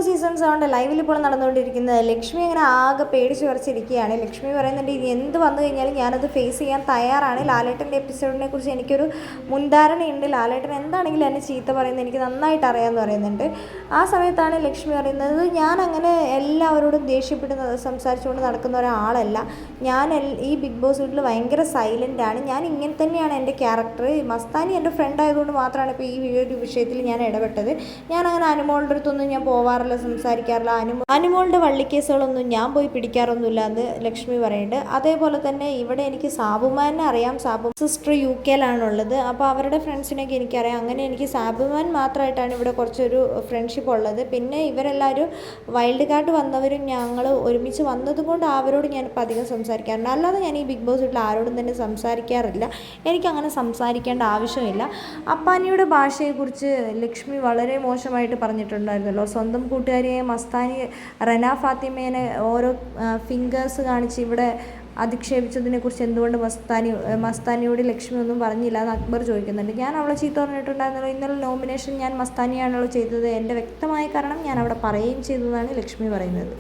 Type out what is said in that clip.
Boss season 7 ലൈവിൽ ഇപ്പോൾ നടന്നുകൊണ്ടിരിക്കുന്നത്. ലക്ഷ്മി ഇങ്ങനെ ആകെ പേടിച്ച് വിറച്ചിരിക്കുകയാണ്. ലക്ഷ്മി പറയുന്നുണ്ട്, ഇനി എന്ത് വന്നു കഴിഞ്ഞാലും ഞാനത് ഫേസ് ചെയ്യാൻ തയ്യാറാണ്. ലാലേട്ടൻ്റെ എപ്പിസോഡിനെ കുറിച്ച് എനിക്കൊരു മുൻധാരണയുണ്ട്. ലാലേട്ടൻ എന്താണെങ്കിലും എന്നെ ചീത്ത പറയുന്നത് എനിക്ക് നന്നായിട്ട് അറിയാമെന്ന് പറയുന്നുണ്ട്. ആ സമയത്താണ് ലക്ഷ്മി പറയുന്നത്, ഞാൻ അങ്ങനെ എല്ലാവരോടും ദേഷ്യപ്പെട്ട് സംസാരിച്ചുകൊണ്ട് നടക്കുന്ന ഒരാളല്ല. ഞാൻ ഈ ബിഗ് ബോസ് വീട്ടിൽ ഭയങ്കര സൈലൻ്റാണ്. ഞാൻ ഇങ്ങനെ തന്നെയാണ് എൻ്റെ ക്യാരക്ടർ. മസ്താനി എൻ്റെ ഫ്രണ്ട് ആയതുകൊണ്ട് മാത്രമാണ് ഇപ്പോൾ ഈ ഒരു വിഷയത്തിൽ ഞാൻ ഇടപെട്ടത്. ഞാൻ അങ്ങനെ അനുമോളുടെ അടുത്തൊന്നും ഞാൻ പോവാറില്ല, സംസാരിക്കാറില്ല. അനുമോളുടെ വള്ളിക്കേസുകളൊന്നും ഞാൻ പോയി പിടിക്കാറൊന്നുമില്ല എന്ന് ലക്ഷ്മി പറയുന്നുണ്ട്. അതേപോലെ തന്നെ ഇവിടെ എനിക്ക് സാബുമാനെ അറിയാം. സാബു സിസ്റ്റർ UK-ലാണുള്ളത്. അപ്പോൾ അവരുടെ ഫ്രണ്ട്സിനൊക്കെ എനിക്കറിയാം. അങ്ങനെ എനിക്ക് സാബുമാൻ മാത്രമായിട്ടാണ് ഇവിടെ കുറച്ചൊരു ഫ്രണ്ട്ഷിപ്പ് ഉള്ളത്. പിന്നെ ഇവരെല്ലാവരും വൈൽഡ് കാർഡ് വന്നവരും ഞങ്ങൾ ഒരുമിച്ച് വന്നതുകൊണ്ട് അവരോട് ഞാനിപ്പോൾ അധികം സംസാരിക്കാറുണ്ട്. അല്ലാതെ ഞാൻ ഈ ബിഗ് ബോസ് വീട്ടിൽ ആരോടും തന്നെ സംസാരിക്കാറില്ല. എനിക്കങ്ങനെ സംസാരിക്കേണ്ട ആവശ്യമില്ല. അപ്പാനിയുടെ ഭാഷയെക്കുറിച്ച് ലക്ഷ്മി വളരെ മോശമായിട്ട് പറഞ്ഞിട്ടുണ്ടായിരുന്നല്ലോ. സ്വന്തം കൂട്ടുകാരിയെ മസ്താനി റന ഫാത്തിമേനെ ഓരോ ഫിംഗേഴ്സ് കാണിച്ച് ഇവിടെ അധിക്ഷേപിച്ചതിനെക്കുറിച്ച് എന്തുകൊണ്ട് മസ്താനിയോട് ലക്ഷ്മി ഒന്നും പറഞ്ഞില്ല എന്ന് അക്ബർ ചോദിക്കുന്നുണ്ട്. ഞാൻ അവളെ ചീത്ത പറഞ്ഞിട്ടുണ്ടായിരുന്നല്ലോ. ഇന്നലെ നോമിനേഷൻ ഞാൻ മസ്താനിയാണല്ലോ ചെയ്തത്. എൻ്റെ വ്യക്തമായ കാരണം ഞാൻ അവിടെ പറയുകയും ചെയ്തതാണ് ലക്ഷ്മി പറയുന്നത്.